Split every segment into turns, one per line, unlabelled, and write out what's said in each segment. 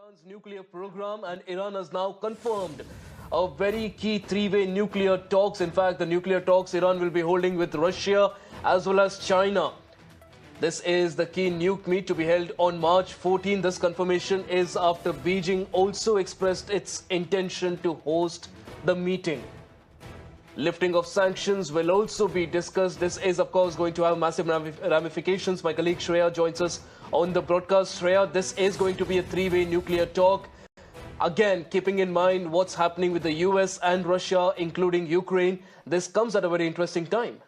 Iran's nuclear program, and Iran has now confirmed a very key three-way nuclear talks. In fact, the nuclear talks Iran will be holding with Russia as well as China. This is the key nuke meet to be held on March 14. This confirmation is after Beijing also expressed its intention to host the meeting. Lifting of sanctions will also be discussed. This is, of course, going to have massive ramifications. My colleague Shreya joins us on the broadcast. Shreya, this is going to be a three-way nuclear talk. Again, keeping in mind what's happening with the US and Russia, including Ukraine, this comes at a very interesting time.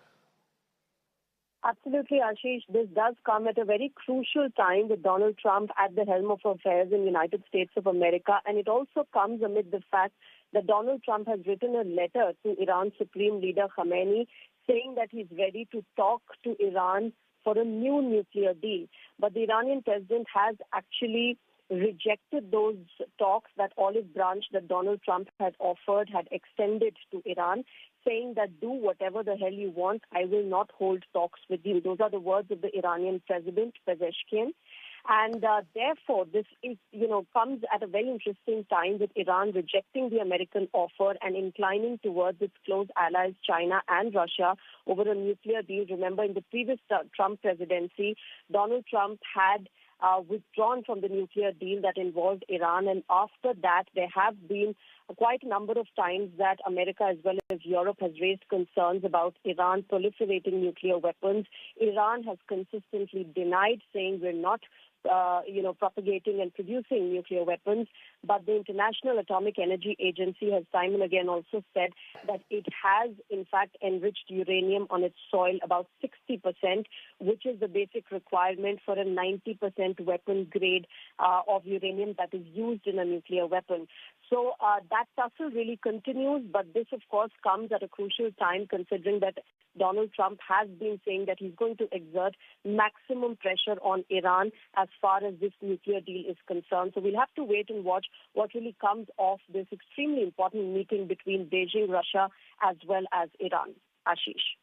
Absolutely, Ashish. This does come at a very crucial time with Donald Trump at the helm of affairs in the United States of America. And it also comes amid the fact that Donald Trump has written a letter to Iran's Supreme Leader Khamenei saying that he's ready to talk to Iran for a new nuclear deal. But the Iranian president has actually rejected those talks. That olive branch that Donald Trump had offered, had extended to Iran, saying that do whatever the hell you want, I will not hold talks with you. Those are the words of the Iranian president, Pezeshkian. And therefore, this is, comes at a very interesting time with Iran rejecting the American offer and inclining towards its close allies, China and Russia, over a nuclear deal. Remember, in the previous Trump presidency, Donald Trump had withdrawn from the nuclear deal that involved Iran. And after that, there have been quite a number of times that America as well as Europe has raised concerns about Iran proliferating nuclear weapons. Iran has consistently denied, saying we're not propagating and producing nuclear weapons. But the International Atomic Energy Agency has time and again also said that it has, in fact, enriched uranium on its soil about 60%, which is the basic requirement for a 90% weapon grade of uranium that is used in a nuclear weapon. So that tussle really continues, but this, of course, comes at a crucial time considering that Donald Trump has been saying that he's going to exert maximum pressure on Iran as far as this nuclear deal is concerned. So we'll have to wait and watch what really comes of this extremely important meeting between Beijing, Russia, as well as Iran. Ashish.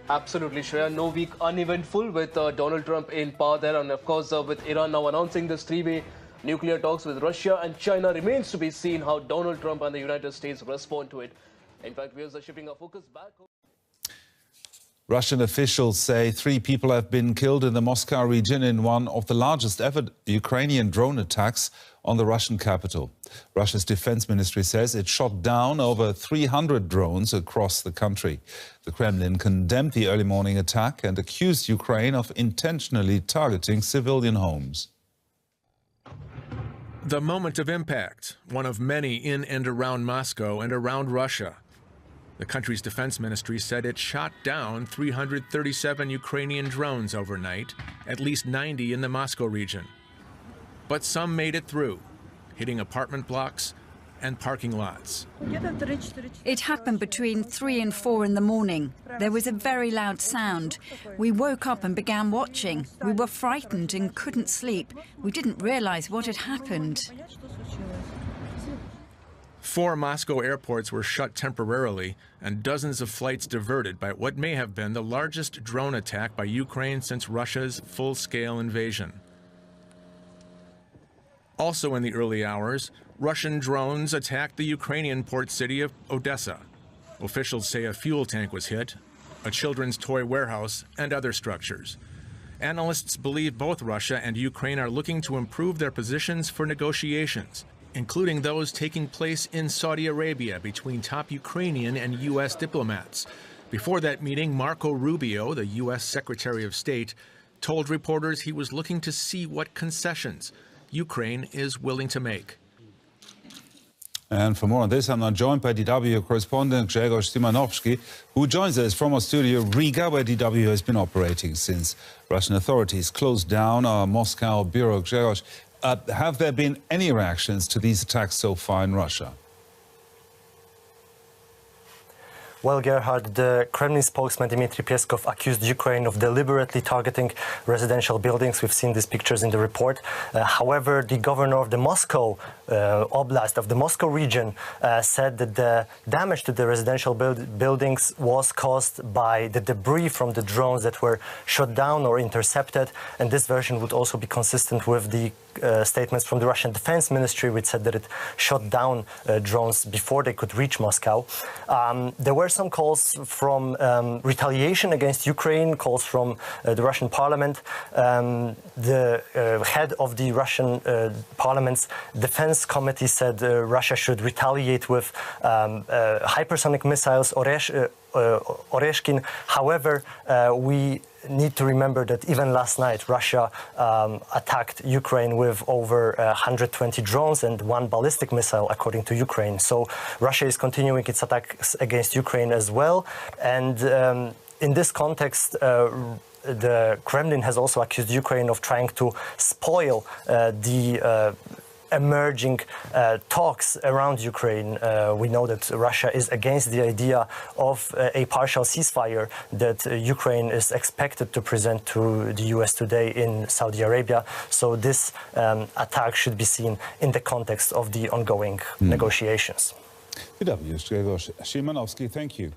Absolutely, Shreya. No week uneventful with Donald Trump in power there. And, of course, with Iran now announcing this three-way nuclear talks with Russia and China, remains to be seen how Donald Trump and the United States respond to it. In fact, we are shifting our focus back.
Russian officials say 3 people have been killed in the Moscow region in one of the largest ever Ukrainian drone attacks on the Russian capital. Russia's defense ministry says it shot down over 300 drones across the country. The Kremlin condemned the early morning attack and accused Ukraine of intentionally targeting civilian homes.
The moment of impact, one of many in and around Moscow and around Russia. The country's defense ministry said it shot down 337 Ukrainian drones overnight, at least 90 in the Moscow region. But some made it through, hitting apartment blocks and parking lots.
It happened between 3 and 4 in the morning. There was a very loud sound. We woke up and began watching. We were frightened and couldn't sleep. We didn't realize what had happened.
4 Moscow airports were shut temporarily and dozens of flights diverted by what may have been the largest drone attack by Ukraine since Russia's full-scale invasion. Also in the early hours, Russian drones attacked the Ukrainian port city of Odessa. Officials say a fuel tank was hit, a children's toy warehouse, and other structures. Analysts believe both Russia and Ukraine are looking to improve their positions for negotiations, including those taking place in Saudi Arabia between top Ukrainian and U.S. diplomats. Before that meeting, Marco Rubio, the U.S. Secretary of State, told reporters he was looking to see what concessions Ukraine is willing to make.
And for more on this, I'm now joined by DW correspondent Grzegorz Szymanowski, who joins us from our studio Riga, where DW has been operating since Russian authorities closed down our Moscow bureau. Grzegorz, have there been any reactions to these attacks so far in Russia?
Well, Gerhard, the Kremlin spokesman Dmitry Peskov accused Ukraine of deliberately targeting residential buildings. We've seen these pictures in the report. However, the governor of the Moscow Oblast, of the Moscow region, said that the damage to the residential buildings was caused by the debris from the drones that were shot down or intercepted. And this version would also be consistent with the statements from the Russian Defense Ministry, which said that it shot down drones before they could reach Moscow. There were some calls from retaliation against Ukraine, calls from the Russian parliament. The head of the Russian parliament's defense committee said Russia should retaliate with hypersonic missiles, Oreshkin. However, we need to remember that even last night, Russia attacked Ukraine with over 120 drones and 1 ballistic missile, according to Ukraine. So Russia is continuing its attacks against Ukraine as well. And in this context, the Kremlin has also accused Ukraine of trying to spoil the emerging talks around Ukraine. We know that Russia is against the idea of a partial ceasefire that Ukraine is expected to present to the US today in Saudi Arabia. So this attack should be seen in the context of the ongoing negotiations.
Grzegorz Szymanowski, thank you.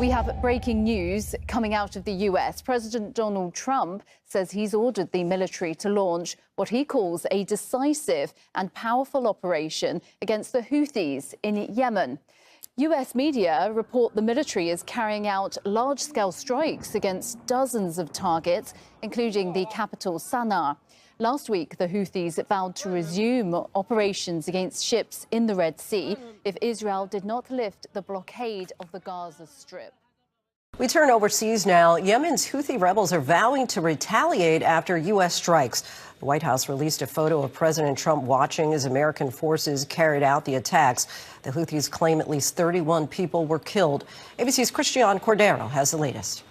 We have breaking news coming out of the US. President Donald Trump says he's ordered the military to launch what he calls a decisive and powerful operation against the Houthis in Yemen. US media report the military is carrying out large-scale strikes against dozens of targets, including the capital Sana'a. Last week, the Houthis vowed to resume operations against ships in the Red Sea if Israel did not lift the blockade of the Gaza Strip.
We turn overseas now. Yemen's Houthi rebels are vowing to retaliate after U.S. strikes. The White House released a photo of President Trump watching as American forces carried out the attacks. The Houthis claim at least 31 people were killed. ABC's Christian Cordero has the latest.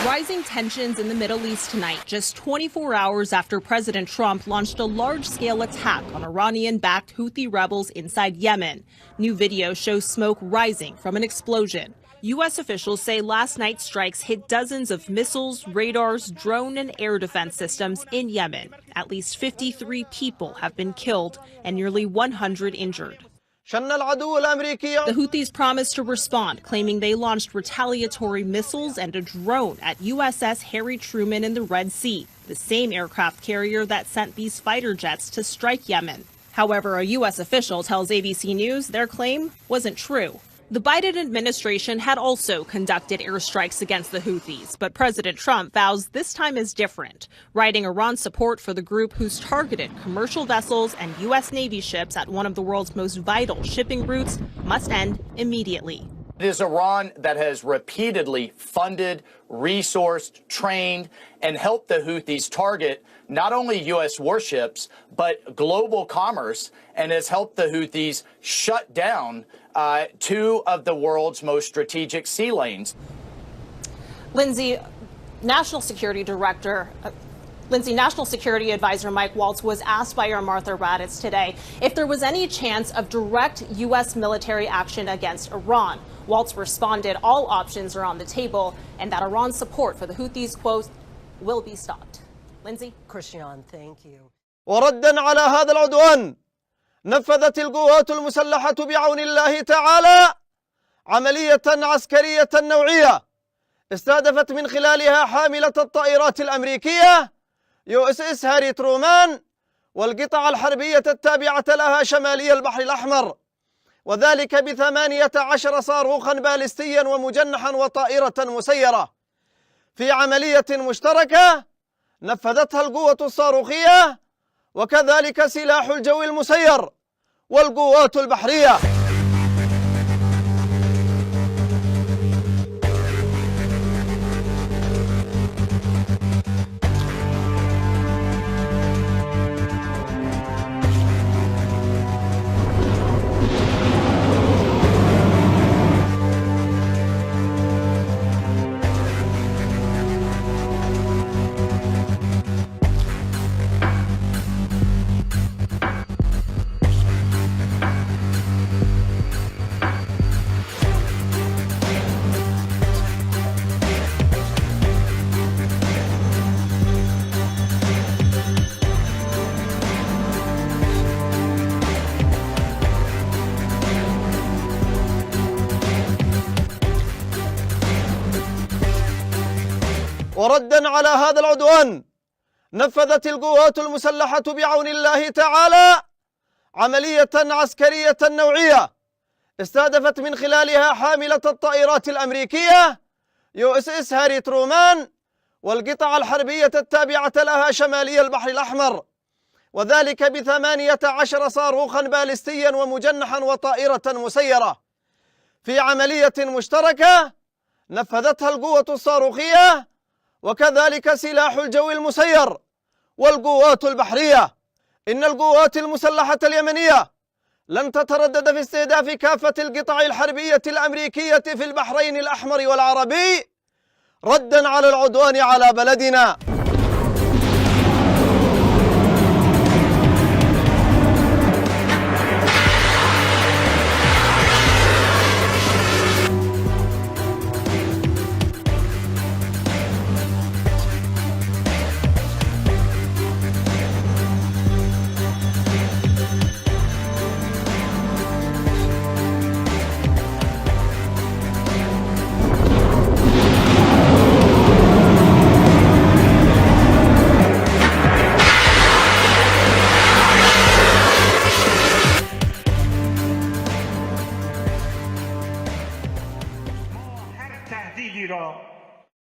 Rising tensions in the Middle East tonight, just 24 hours after President Trump launched a large-scale attack on Iranian-backed Houthi rebels inside Yemen. New video shows smoke rising from an explosion. U.S. officials say last night's strikes hit dozens of missiles, radars, drone, and air defense systems in Yemen. At least 53 people have been killed and nearly 100 injured. The Houthis promised to respond, claiming they launched retaliatory missiles and a drone at USS Harry Truman in the Red Sea, the same aircraft carrier that sent these fighter jets to strike Yemen. However, a U.S. official tells ABC News their claim wasn't true. The Biden administration had also conducted airstrikes against the Houthis, but President Trump vows this time is different, writing Iran's support for the group who's targeted commercial vessels and U.S. Navy ships at one of the world's most vital shipping routes must end immediately.
It is Iran that has repeatedly funded, resourced, trained, and helped the Houthis target not only U.S. warships, but global commerce, and has helped the Houthis shut down two of the world's most strategic sea lanes.
National Security Advisor Mike Waltz was asked by our Martha Raddatz today if there was any chance of direct U.S. military action against Iran. Waltz responded all options are on the table and that Iran's support for the Houthis, quote, will be stopped. Lindsay?
Christian, thank you.
وردا على هذا العدوان نفذت القوات المسلحة بعون الله تعالى عملية عسكرية نوعية استهدفت من خلالها حاملة الطائرات الأمريكية USS هاري ترومان والقطع الحربية التابعة لها شمالي البحر الأحمر، وذلك ب18 صاروخا باليستيا ومجنحا وطائرة مسيرة في عملية مشتركة نفذتها القوة الصاروخية وكذلك سلاح الجو المسير والقوات البحرية. وردا على هذا العدوان نفذت القوات المسلحة بعون الله تعالى عملية عسكرية نوعية استهدفت من خلالها حاملة الطائرات الأمريكية USS هاري ترومان والقطع الحربية التابعة لها شمالي البحر الأحمر، وذلك ب18 صاروخا باليستيا ومجنحا وطائرة مسيرة في عملية مشتركة نفذتها القوة الصاروخية وكذلك سلاح الجو المسير والقوات البحرية. إن القوات المسلحة اليمنية لن تتردد في استهداف كافة القطع الحربية الأمريكية في البحرين الأحمر والعربي ردا على العدوان على بلدنا.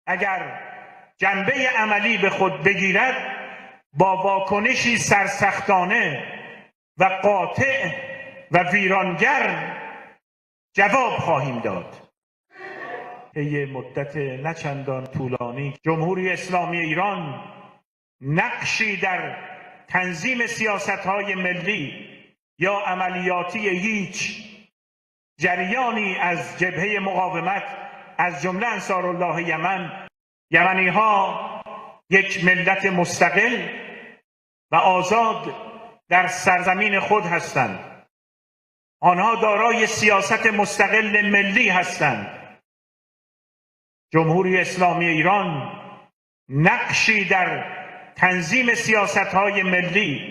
اگر جنبه عملی به خود بگیرد با واکنشی سرسختانه و قاطع و ویرانگر جواب خواهیم داد. طی مدت نچندان طولانی جمهوری اسلامی ایران نقشی در تنظیم سیاست‌های ملی یا عملیاتی هیچ جریانی از جبهه مقاومت از جمله انصارالله یمن، یمنی‌ها یک ملت مستقل و آزاد در سرزمین خود هستند. آنها دارای سیاست مستقل ملی هستند جمهوری اسلامی ایران نقشی در تنظیم سیاست‌های ملی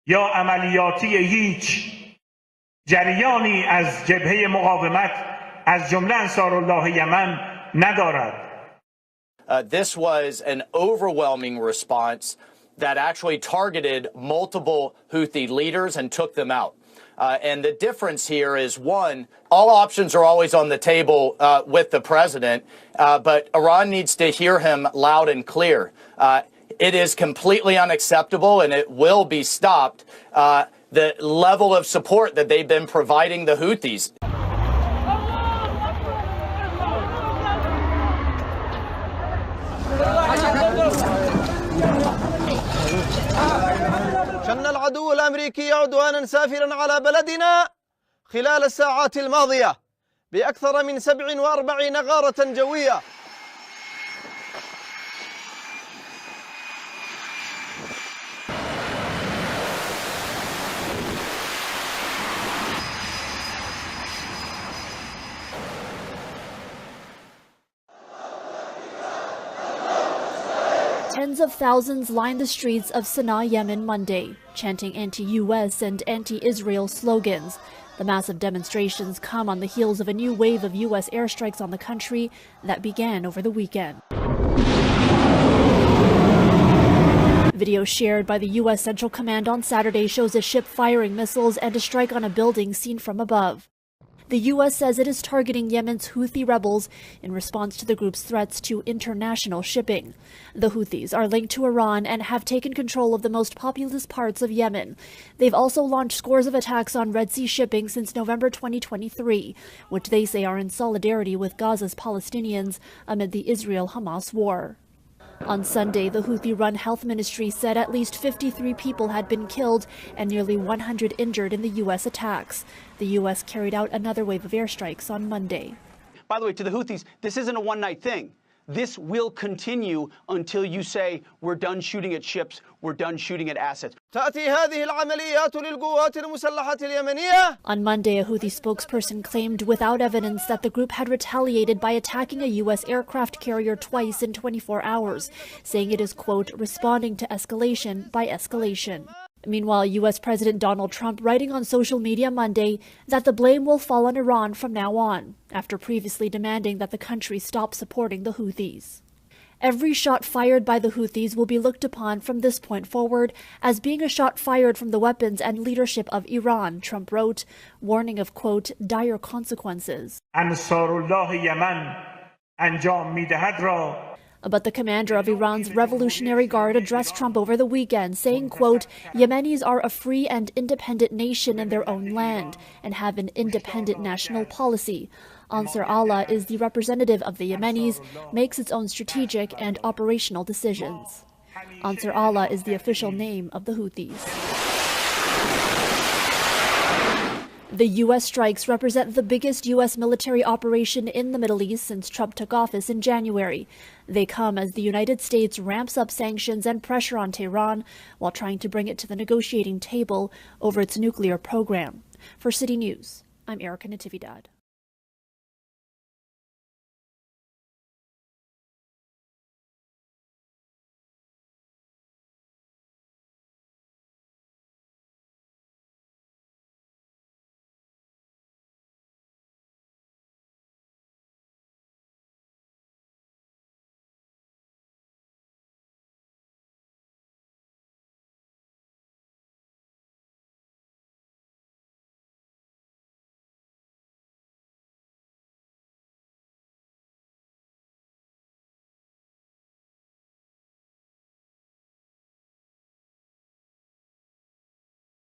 یا عملیاتی هیچ جریانی از جبهه مقاومت از جمله انصارالله یمن ندارد.
This was an overwhelming response that actually targeted multiple Houthi leaders and took them out. And the difference here is, one, all options are always on the table with the president, but Iran needs to hear him loud and clear. It is completely unacceptable, and it will be stopped, the level of support that they've been providing the Houthis.
شن العدو الأمريكي عدوانا سافرا على بلدنا خلال الساعات الماضية بأكثر من 47 غارة جوية.
Tens of thousands lined the streets of Sana'a, Yemen Monday, chanting anti-US and anti-Israel slogans. The massive demonstrations come on the heels of a new wave of US airstrikes on the country that began over the weekend. Video shared by the US Central Command on Saturday shows a ship firing missiles and a strike on a building seen from above. The U.S. says it is targeting Yemen's Houthi rebels in response to the group's threats to international shipping. The Houthis are linked to Iran and have taken control of the most populous parts of Yemen. They've also launched scores of attacks on Red Sea shipping since November 2023, which they say are in solidarity with Gaza's Palestinians amid the Israel-Hamas war. On Sunday, the Houthi-run health ministry said at least 53 people had been killed and nearly 100 injured in the U.S. attacks. The U.S. carried out another wave of airstrikes on Monday.
By the way, to the Houthis, this isn't a one-night thing. This will continue until you say, we're done shooting at ships, we're done shooting at assets.
تأتي هذه العمليات للقوات المسلحة اليمنية.
On Monday, a Houthi spokesperson claimed without evidence that the group had retaliated by attacking a U.S. aircraft carrier twice in 24 hours, saying it is, quote, responding to escalation by escalation. Meanwhile, U.S. President Donald Trump writing on social media Monday that the blame will fall on Iran from now on, after previously demanding that the country stop supporting the Houthis. Every shot fired by the Houthis will be looked upon from this point forward as being a shot fired from the weapons and leadership of Iran, Trump wrote, warning of, quote, dire consequences.
انصارالله یمن انجام میدهد را.
But the commander of Iran's Revolutionary Guard addressed Trump over the weekend, saying, quote, Yemenis are a free and independent nation in their own land and have an independent national policy. Ansar Allah is the representative of the Yemenis, makes its own strategic and operational decisions. Ansar Allah is the official name of the Houthis. The U.S. strikes represent the biggest U.S. military operation in the Middle East since Trump took office in January. They come as the United States ramps up sanctions and pressure on Tehran while trying to bring it to the negotiating table over its nuclear program. For City News, I'm Erica Natividad.